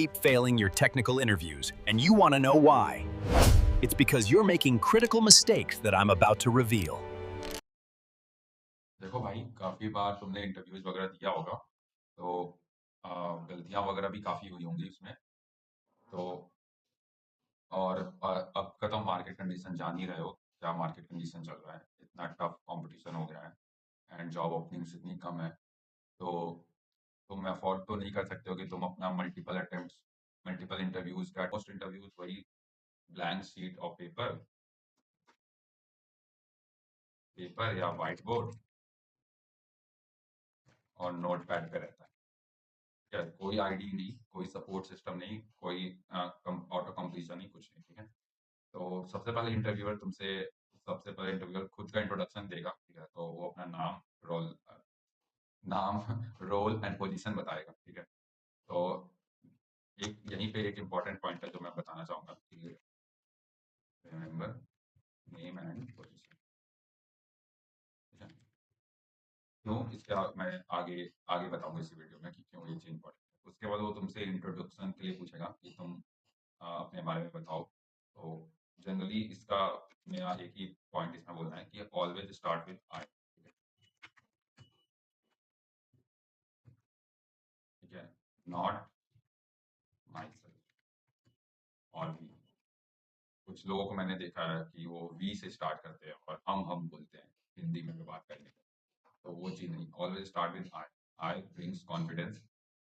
keep failing your technical interviews, and you want to know why. It's because you're making critical mistakes that I'm about to reveal. देखो भाई, काफी बार तुमने interviews वगैरह दिया होगा, तो गलतियां वगैरह भी काफी हुई होंगी उसमें। तो और अब का तो मार्केट कंडीशन जान ही रहे हो, क्या मार्केट कंडीशन चल रहा है, इतना टफ कंपटीशन हो गया है एंड जॉब ओपनिंग्स इतनी कम है। तो तुम अफोर्ड तो नहीं कर सकते हो कि तुम अपना मल्टीपल अटेम्प्ट्स, मल्टीपल इंटरव्यूज का मोस्ट इंटरव्यूज वही ब्लैंक शीट और पेपर पेपर या व्हाइट बोर्ड और नोट पैड पे रहता है। क्या कोई आईडी नहीं, कोई सपोर्ट सिस्टम नहीं, कोई ऑटो कंप्लीशन नहीं, कुछ नहीं, ठीक है। तो सबसे पहले इंटरव्यूअर खुद का इंट्रोडक्शन देगा, ठीक है। तो वो अपना नाम रोल एंड पोजीशन बताएगा, ठीक है। तो एक यहीं पे एक इम्पॉर्टेंट पॉइंट है जो मैं बताना चाहूंगा कि रिमेंबर नेम एंड पोजीशन, ठीक है। क्यों, मैं आगे आगे बताऊंगा इसी वीडियो में कि क्यों ये चीज इम्पोर्टेंट है। उसके बाद वो तुमसे इंट्रोडक्शन के लिए पूछेगा कि तुम अपने बारे में बताओ। तो जनरली इसका मेरा एक ही पॉइंट इसमें बोलना है कि ऑलवेज स्टार्ट विद आई, ठीक है, नॉट माई सेल्फ और वी। कुछ लोगों को मैंने देखा है कि वो वी से स्टार्ट करते हैं और हम बोलते हैं हिंदी में बात करने में। तो वो चीज नहीं, always start with I. I brings confidence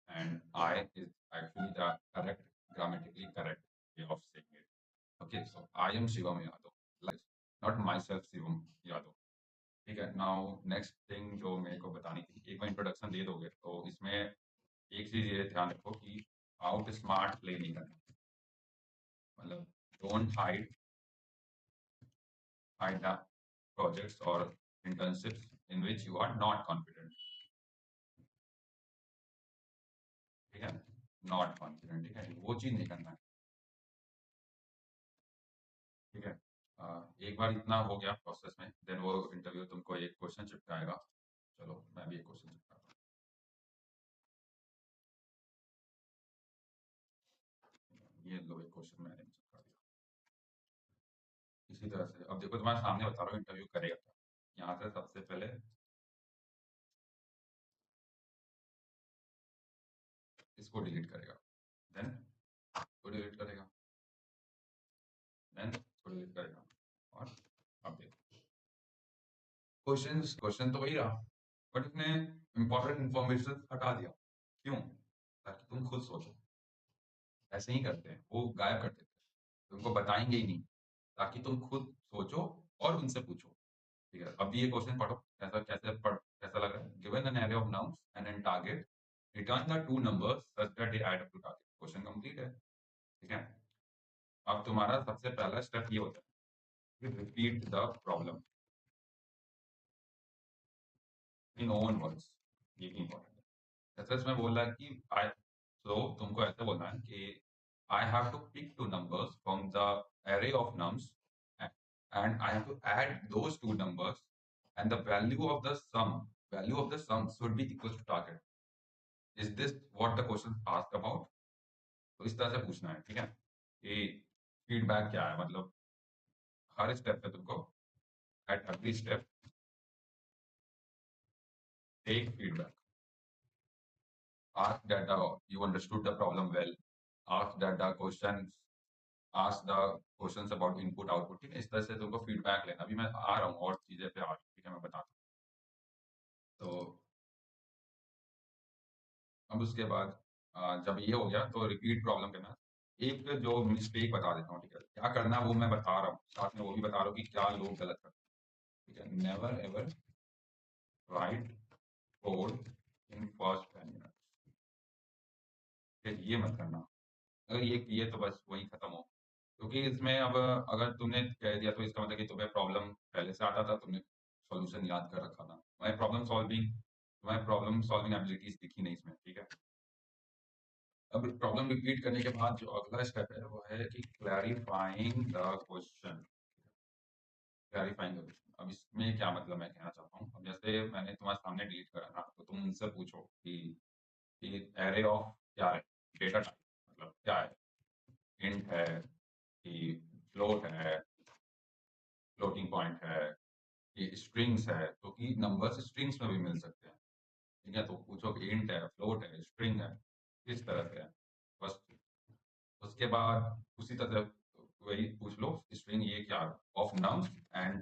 and I is actually the correct, grammatically correct way of saying it. Okay, so I am Shivam Yadav, not my self Shivam Yadav, ठीक है। नाउ नेक्स्ट थिंग जो मेरे को बतानी थी, एक बार इंट्रोडक्शन दे दोगे तो इसमें एक चीज ये ध्यान रखो कि आउट स्मार्ट प्ले नहीं करना। मतलब डोंट हाइड द प्रोजेक्ट्स और internships in which you are not confident, ठीक है। नॉट कॉन्फिडेंट, ठीक है, वो चीज नहीं करना है, ठीक है। एक बार इतना हो गया प्रोसेस में, देन वो इंटरव्यू तुमको एक क्वेश्चन चिपकाएगा। चलो मैं भी एक क्वेश्चन चिपकाता हूँ। ये लो, एक क्वेश्चन मैंने चिपका दिया इसी तरह से। अब देखो, तुम्हारे सामने बता रहा हूँ इंटरव्यू करेगा क्या। यहाँ से सबसे पहले इसको डिलीट करेगा, देन इसको डिलीट करेगा, देन इसको डिलीट करेगा, और अब देखो क्वेश्चन तो वही रहा, बट उसने इंपॉर्टेंट इंफॉर्मेशन हटा दिया। क्यों? ताकि तुम खुद सोचो। ऐसे ही करते हैं, वो गायब कर देते हैं, तुमको बताएंगे ही नहीं, ताकि तुम खुद सोचो और उनसे पूछो, ठीक है। अभी ये क्वेश्चन पढ़ो, कैसा लग रहा है। Given an array of numbers and an target, return the two numbers such that they add up to target. Question complete है, ठीक है। अब तुम्हारा सबसे पहला स्टेप ये होता है कि repeat the problem in own words. ये भी इंपॉर्टेंट है। जैसे इसमें बोल रहा है कि आई, तो तुमको ऐसे बोलना है कि I have to pick two numbers from the array of nums and I have to add those two numbers, and the value of the sum should be equal to target. Is this what the question asked about? तो इस तरह से पूछना है, ठीक है। कि feedback क्या है, मतलब हर स्टेप पे तुमको, at every step take feedback, ask that you understood the problem well, ask that the questions ask the questions about input output, ठीक है। इस तरह से तुमको फीडबैक लेना। अभी मैं आ रहा हूँ और चीजें पे आ रहा हूँ, ठीक है, मैं बताता हूँ। तो अब उसके बाद जब ये हो गया तो रिपीट प्रॉब्लम करना। एक जो मिस्टेक बता देता हूँ, ठीक है, क्या करना है वो मैं बता रहा हूँ, साथ में वो भी बता रहा हूँ कि क्या लोग गलत करते हैं, ठीक है। Never ever right code in first 10 minute, ठीक है, ये मत करना। अगर ये किए तो बस वही खत्म हो, क्योंकि इसमें अब अगर तुमने कह दिया तो इसका मतलब कि तुम्हें प्रॉब्लम पहले से आता था, तुमने सॉल्यूशन याद कर रखा था। तुम्हारी प्रॉब्लम सॉल्विंग एबिलिटीज दिखी नहीं इसमें, ठीक है। अब प्रॉब्लम रिपीट करने के बाद जो अगला स्टेप है वो है कि clarifying the question. Clarifying the question, अब इसमें क्या मतलब मैं कहना चाहता हूँ। अब जैसे मैंने तुम्हारे सामने डिलीट करा ना, तो तुम उनसे पूछो कि एरे ऑफ क्या है, डेटा टाइप, क्या है, इंट है कि फ्लोट है, फ्लोटिंग पॉइंट है, कि स्ट्रिंग्स है, तो कि नंबर्स स्ट्रिंग्स में भी मिल सकते हैं। ठीक है, तो पूछो कि इंट है, फ्लोट है, स्ट्रिंग है, किस तरह से है, बस उसके बाद उसी तरह वही पूछ लो स्ट्रिंग ये क्या ऑफ नम्स एंड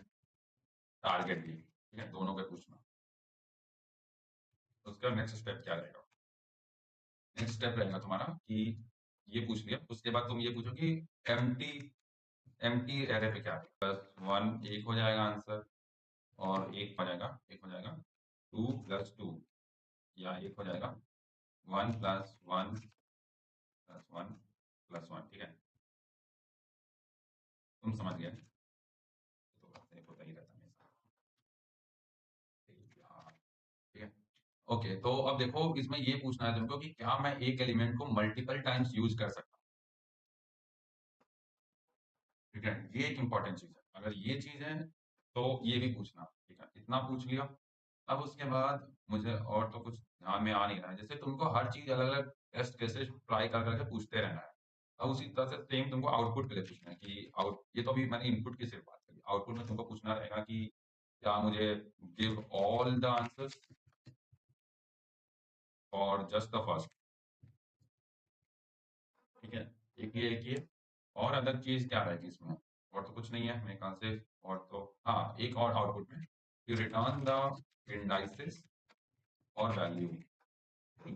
टारगेट भी, ठीक है, दोनों पे पूछना। तो उसका नेक्स्ट स्टेप क्या रहेगा, नेक्स्ट स्टेप रहेगा तुम्हारा कि ये पूछ लिया, उसके बाद तुम ये पूछो कि एम्प्टी एम्प्टी एरे पे क्या है, प्लस वन एक हो जाएगा आंसर, और एक हो जाएगा 2 + 2, या एक हो जाएगा 1 + 1 + 1, ठीक है, तुम समझ गए। तो बस एक होता ही रहता है हमेशा। ठीक है, ओके, तो अब देखो इसमें ये पूछना है तुमको कि क्या मैं एक एलिमेंट को मल्टीपल टाइम्स यूज कर सकता हूँ। ठीक है, ये एक इंपॉर्टेंट चीज है, अगर ये चीज है तो ये भी पूछना। ठीक है, इतना पूछ लिया। अब उसके बाद मुझे और तो कुछ ध्यान में आ नहीं रहा है, जैसे तुमको हर चीज अलग अलग टेस्ट केसेस ट्राई कर करके पूछते रहना है। अब उसी तरह से सेम तुमको आउटपुट के लिए पूछना है कि आउट, ये तो अभी मैंने इनपुट की सिर्फ बात करी, आउटपुट में तुमको पूछना रहेगा कि क्या मुझे गिव ऑल द आंसर्स और जस्ट द फर्स्ट। ठीक है, एक ये और अदर चीज क्या रहेगी इसमें, और तो कुछ नहीं है मेरे ख्याल से। और तो हाँ, एक और आउटपुट में कि रिटर्न द इंडाइसेस और वैल्यू,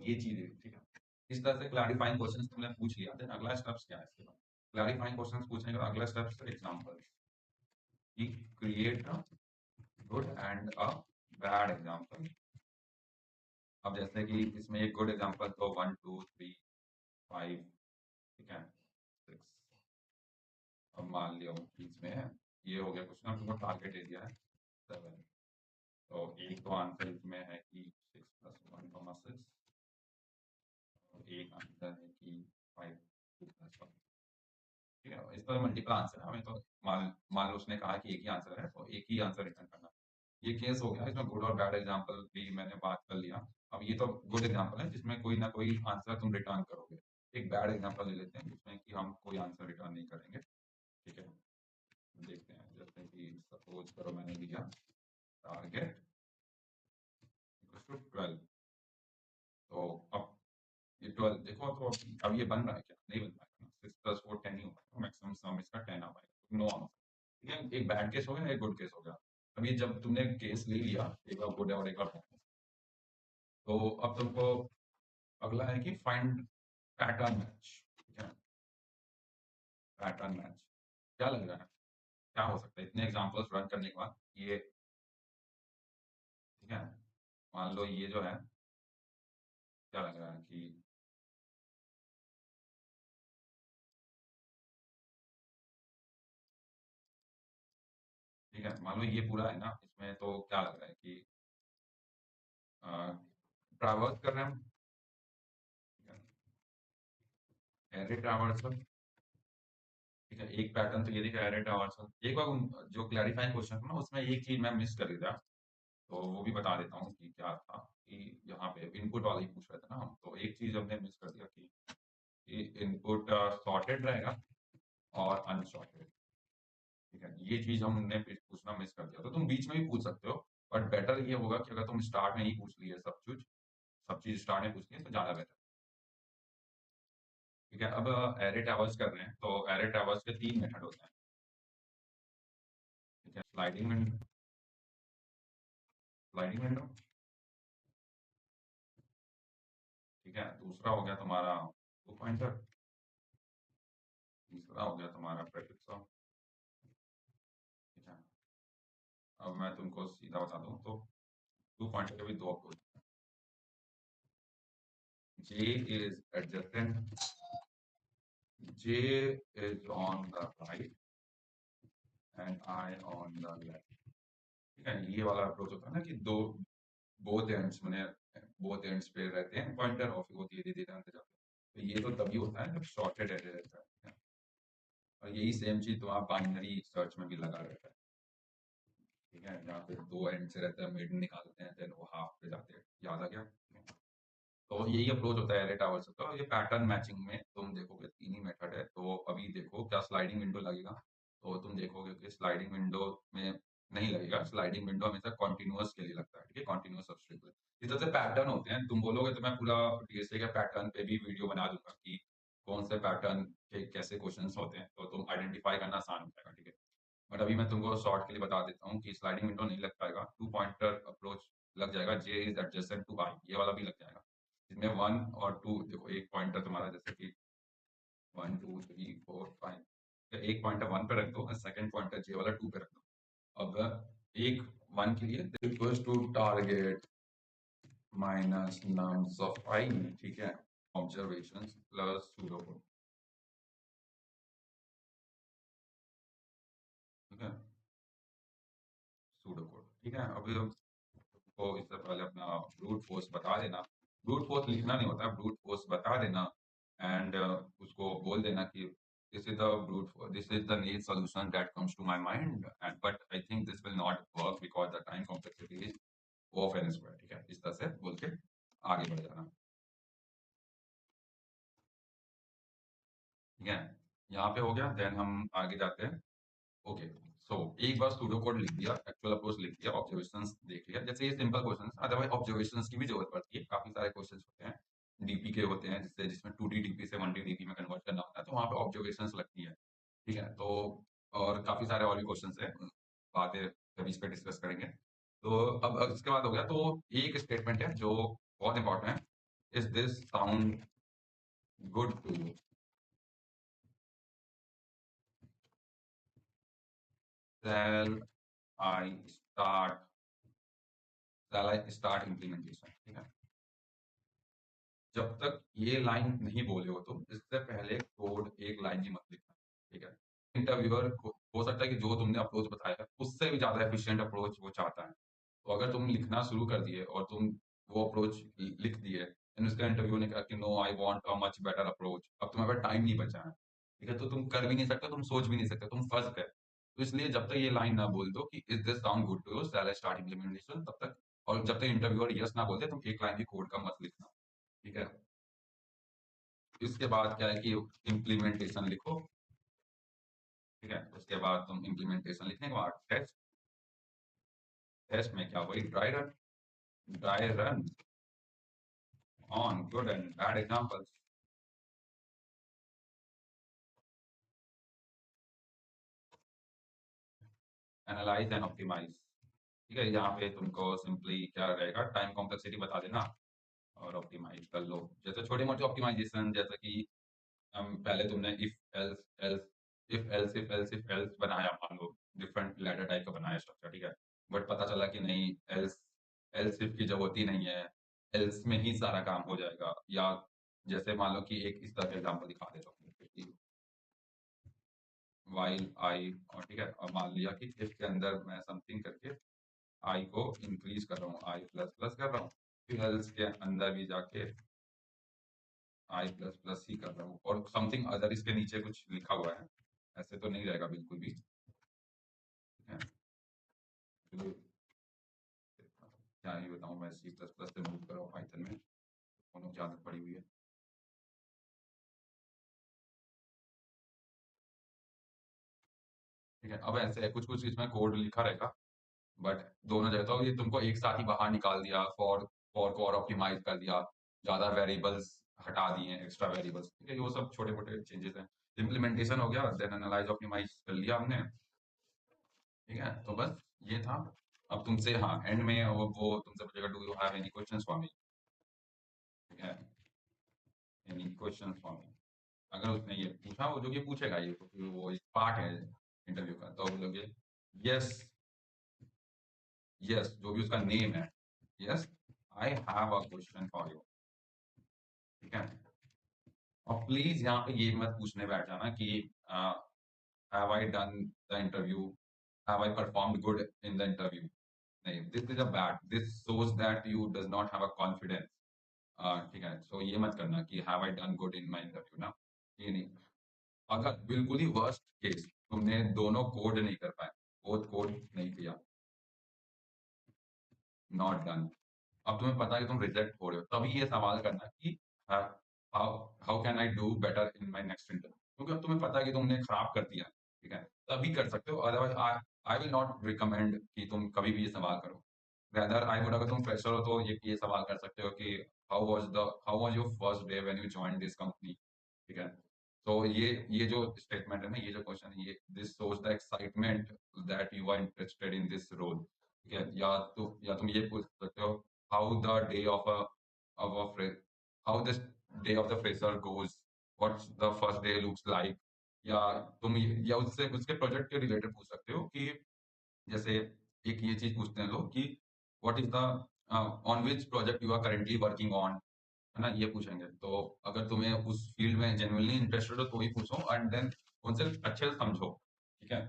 ये चीज है। ठीक है, इस तरह से क्लैरिफाइंग क्वेश्चंस तुमने पूछ लिया, देन अगला स्टेप्स क्या है इसके बाद, क्लैरिफाइंग क्वेश्चंस पूछने का अगला स्टेप्स एग्जांपल्स, कि create a good and a bad example. अब जैसे कि इसमें एक गुड एग्जांपल तो 1 2 3 5, ठीक है, 6। अब मान लिया बीच में है, ये हो गया क्वेश्चन, अब तुमको टारगेट एरिया है 7, तो एक तो आंसर इसमें है कि 6 + 1, 6, और एक आंसर है कि 5 2 + 1। ठीक है, इस तरह मल्टीपल आंसर है, हमें तो मान लो उसने कहा कि एक ही आंसर है तो एक ही आंसर रिटर्न करना। ये केस हो गया, इसमें गुड और बैड एग्जांपल भी मैंने बात कर लिया। अब ये तो गुड एग्जांपल है जिसमें कोई ना कोई आंसर तुम रिटर्न करोगे। एक बैड एग्जांपल ले लेते हैं जिसमें कि हम कोई आंसर रिटर्न नहीं करेंगे। ठीक है, देखते हैं, जैसे कि सपोज करो मैंने लिया टारगेट = 12, तो अब ये 12 देखो, तो अब ये बन रहा है क्या, नहीं बन रहा है ना, 6 + 4 10 ही होगा, तो मैक्सिमम सम इसका 10 आ पाएगा, नो आंसर। ठीक है, एक बैड केस हो गया, एक गुड केस हो गया। अब ये जब तुमने केस ले लिया, एक बार गुड है और एक बार बैड, तो अब तुमको अगला है कि फाइंड पैटर्न मैच। ठीक है, पैटर्न मैच क्या लग रहा है, क्या हो सकता है इतने एग्जांपल्स रन करने के बाद ये। ठीक है, मान लो ये जो है, क्या लग रहा है कि ठीक है, मान लो ये पूरा है ना, इसमें तो क्या लग रहा है कि ट्रैवर्स कर रहे हैं हम। एरे ट्रैवर्सल, ठीक है, एक पैटर्न तो ये दिखा एरे ट्रैवर्सल। एक बार जो क्लैरिफाइंग क्वेश्चन था ना, उसमें एक चीज मैं मिस कर दिया, तो वो भी बता देता हूँ कि क्या था, कि यहाँ पे इनपुट वाला ही पूछ रहे थे ना हम, तो एक चीज हमने मिस कर दिया कि इनपुट सॉर्टेड रहेगा और अनसॉर्टेड। ठीक है, ये चीज हमने पूछना मिस कर दिया, तो तुम बीच में भी पूछ सकते हो, बट बेटर ये होगा कि अगर तुम स्टार्ट में ही पूछ लिए सब चीज स्टार्ट में पूछ लिए तो ज्यादा बेटर। ठीक है, अब एरे ट्रैवर्स कर रहे हैं, तो एरे ट्रैवर्स के 3 मेथड होते हैं। ठीक है, स्लाइडिंग विंडो, ठीक है, दूसरा हो गया तुम्हारा 2 पॉइंटर, तीसरा हो गया तुम्हारा प्रेफिक्स ऑफ। ठीक है, अब मैं तुमको सीधा बता दूं तो 2 पॉइंटर के भी 2 approach. J is adjacent, J is on the right and I on the left। ठीक है, ये वाला अप्रोच होता है ना कि दो बोथ एंड्स मैंने बोथ एंड्स पे रहते हैं पॉइंटर, और फिर वो धीरे धीरे अंदर जाते हैं, तो ये तो तभी होता है जब शॉर्टेड एरे रहता है। ठीक है? और यही सेम चीज तो आप बाइनरी सर्च में भी लगा रहता है। ठीक है, जहाँ पे 2 एंड से रहता है, मिड निकालते हैं, देन वो हाफ पे जाते हैं, याद आ गया। तो यही अप्रोच होता है एरे टावर्स का। ये पैटर्न मैचिंग में तुम देखोगे तीन ही मेथड है। तो अभी देखो क्या स्लाइडिंग विंडो लगेगा, तो तुम देखोगे कि स्लाइडिंग विंडो में नहीं लगेगा। स्लाइडिंग विंडो हमेशा कॉन्टिन्यूअस के लिए लगता है, ठीक है, कॉन्टिन्यूअस सब्सट्रिंग। इस तरह से पैटर्न होते हैं, तुम बोलोगे तो मैं पूरा डीएसए के पैटर्न पे भी वीडियो बना दूंगा कि कौन से पैटर्न के कैसे क्वेश्चंस होते हैं, तो तुम आइडेंटिफाई करना आसान हो जाएगा, ठीक है। बट अभी मैं तुमको शॉर्ट के लिए बता देता हूँ कि स्लाइडिंग विंडो नहीं लग पाएगा, टू पॉइंटर अप्रोच लग जाएगा, जे इज एडजेसेंट टू आई, ये वाला भी लग जाएगा। इसमें 1 और 2 देखो, एक पॉइंटर तुम्हारा जैसे कि 1 2 3 4 5, एक पॉइंटर 1 पे रख दो और सेकंड पॉइंटर जे वाला 2 पे रख दो। अब एक 1 के लिए equals to target minus nums of I, ठीक है, ऑब्जर्वेशंस प्लस सूडो कोड, ठीक है, सूडो कोड, ठीक है। अभी को इससे पहले अपना ब्रूट फोर्स बता देना, ब्रूट फोर्स लिखना नहीं होता, ब्रूट फोर्स बता देना एंड उसको बोल देना कि this is the brute force, this is the neat solution that comes to my mind, and but I think this will not work because the time complexity is of n square, ठीक है, इस तरह से बोल के आगे बढ़ जाना, ठीक है। यहाँ पे हो गया, देन हम आगे जाते हैं। ओके, सो एक बार सूडो कोड लिख दिया, एक्चुअल अप्रोच लिख दिया, ऑब्जर्वेशंस देख लिया, जैसे ये सिंपल क्वेश्चन, अदरवाइज ऑब्जर्वेशंस की भी जरूरत पड़ती है। काफी सारे क्वेश्चंस होते हैं डीपी के होते हैं, जिसमें 2D डीपी से 1D डीपी में कन्वर्ट करना होता है, तो वहाँ पे ऑब्जर्वेशंस लगती है, ठीक है। तो और काफी सारे और भी क्वेश्चंस है, बातें कभी इस पे डिस्कस करेंगे। तो अब इसके बाद हो गया, तो एक स्टेटमेंट है जो बहुत इंपॉर्टेंट है, is this sound good to you, shall I start start implementation, ठीक है। जब तक ये लाइन नहीं बोले हो तुम, इससे पहले कोड एक लाइन ही मत लिखना, ठीक है। इंटरव्यूअर को हो सकता है कि जो तुमने अप्रोच बताया है उससे भी ज्यादा एफिशिएंट अप्रोच वो चाहता है, तो अगर तुम लिखना शुरू कर दिए और तुम वो अप्रोच लिख दिए, एंड उसका इंटरव्यू ने कहा कि no I want a much better approach, अब तुम्हारे पास टाइम नहीं बचा है, ठीक है, तो तुम कर भी नहीं सकते, तुम सोच भी नहीं सकते, तुम फंस गए। तो इसलिए जब तक ये लाइन ना बोल दो कि is this sound good to you, shall I start implementation, तब तक, और जब तक इंटरव्यूअर यस ना बोलते तुम एक लाइन भी कोड का मत लिखना, ठीक है। इसके बाद क्या है कि इम्प्लीमेंटेशन लिखो, ठीक है। उसके बाद तुम इम्प्लीमेंटेशन लिखने के बाद टेस्ट, टेस्ट में क्या वही dry run on good and bad examples, analyse and optimise, ठीक है। यहाँ पे तुमको सिंपली क्या रहेगा, टाइम कॉम्प्लेक्सिटी बता देना और ऑप्टिमाइज कर लो, जैसे छोटे मोटे ऑप्टिमाइजेशन, जैसे कि पहले तुमने इफ एल्स बनाया, मान लो डिफरेंट लैडर टाइप का बनाया स्ट्रक्चर, ठीक है, बट पता चला कि नहीं, एल्स एल्स इफ की जरूरत ही नहीं है, एल्स में ही सारा काम हो जाएगा। या जैसे मान लो कि एक इस तरह का एग्जांपल दिखा देता हूँ, वाइल आई, और ठीक है, और मान लिया कि इफ के अंदर मैं समथिंग करके आई को इंक्रीज कर रहा हूँ, आई प्लस प्लस कर रहा हूँ, फिर एल्स के अंदर भी जाके आई प्लस प्लस ही कर रहा हूँ, और समथिंग अदर इसके नीचे कुछ लिखा हुआ है, ऐसे तो नहीं रहेगा बिल्कुल भी, ठीक है। तो क्या ही बताऊँ, मैं सी प्लस प्लस से मूव कर रहा हूँ पाइथन में, दोनों की आदत पड़ी हुई है, ठीक है। अब ऐसे कुछ कुछ इसमें कोड लिखा रहेगा, बट दोनों जगह तो ये तुमको एक साथ ही बाहर निकाल दिया, फॉर को और ऑप्टिमाइज कर दिया, ज्यादा वेरिएबल्स हटा दिए, एक्स्ट्रा वेरिएबल्स, ठीक है, ये वो सब छोटे मोटे चेंजेस हैं। इम्प्लीमेंटेशन हो गया, देन एनालाइज ऑप्टिमाइज कर लिया हमने, ठीक है। तो बस ये था। अब तुमसे, हाँ, एंड में वो तुमसे पूछेगा, do you have any questions for me, ठीक है, एनी क्वेश्चंस फॉर मी। अगर उसने ये पूछा, वो जो कि पूछेगा, ये तो फिर वो एक पार्ट है इंटरव्यू का, तो बोलोगे यस, यस जो भी उसका नेम है, yes I have a question for you, ठीक है। और प्लीज यहाँ पे ये मत पूछने बैठ जाना कि have I done the interview, have I performed good in the interview, नहीं, this is a bad, this shows that you does not have a confidence, ठीक है। सो ये मत करना कि have I done good in my interview ना, ये नहीं। अगर बिल्कुल ही वर्स्ट केस तुमने दोनों कोड नहीं कर पाए, बोथ कोड नहीं किया, नॉट डन, अब तुम्हें पता है कि तुम रिजेक्ट हो रहे हो, तभी ये सवाल करना कि how how can I do better in my next interview, क्योंकि अब तुम्हें पता है कि तुमने खराब कर दिया, ठीक है, तभी कर सकते हो, otherwise I will not recommend कि तुम कभी भी ये सवाल करो। रेदर आई वुड, अगर तुम फ्रेशर हो तो ये सवाल कर सकते हो कि how was your first day when you joined this company, ठीक है। तो ये जो स्टेटमेंट है ना, ये जो क्वेश्चन है, ये this shows the excitement that you are interested in this role, ठीक है। या तुम ये पूछ सकते हो, how the day of a how this day of the fresher goes, what's the first day looks like. या या उससे उसके प्रोजेक्ट के रिलेटेड पूछ सकते हो कि जैसे एक ये चीज पूछते हैं लोग कि what is the on which project you are currently working on, है ना, ये पूछेंगे। तो अगर तुम्हें उस फील्ड में जेन्युइनली इंटरेस्टेड हो तो ही पूछो, एंड देन उनसे अच्छे से समझो, ठीक है।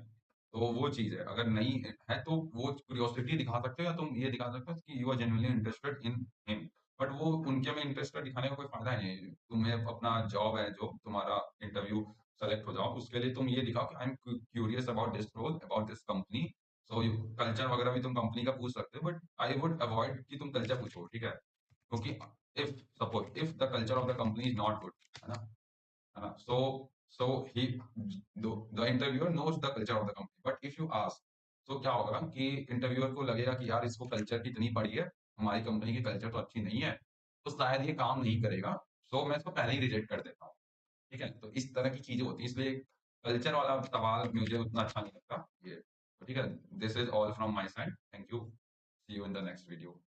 तो वो चीज है, अगर नहीं है तो वो क्यूरियोसिटी दिखा सकते हो, या तुम ये दिखा सकते हो कि you are genuinely interested in him. But वो उनके में इंटरेस्टेड दिखाने का कोई फायदा नहीं है। तुम्हें अपना जॉब है, जो तुम्हारा इंटरव्यू सेलेक्ट हो जाओ, उसके लिए तुम ये दिखाओ कि I am curious about this role, about this company. So culture वगैरह भी तुम कंपनी का पूछ सकते हो, बट आई वुड अवॉइड कि तुम कल्चर पूछो, ठीक है, क्योंकि if the culture of the company is not good, है ना, है ना, so he the interviewer knows the culture of the company, but if you ask, तो क्या होगा कि इंटरव्यूअर को लगेगा कि यार इसको कल्चर की इतनी पड़ी है, हमारी कंपनी की कल्चर तो अच्छी नहीं है, तो शायद ये काम नहीं करेगा, सो मैं इसको पहले ही रिजेक्ट कर देता हूँ, ठीक है। तो इस तरह की चीजें होती है, इसलिए कल्चर वाला सवाल मुझे उतना अच्छा नहीं लगता ये। तो ठीक है, this is all from my side, thank you, see you in the next video.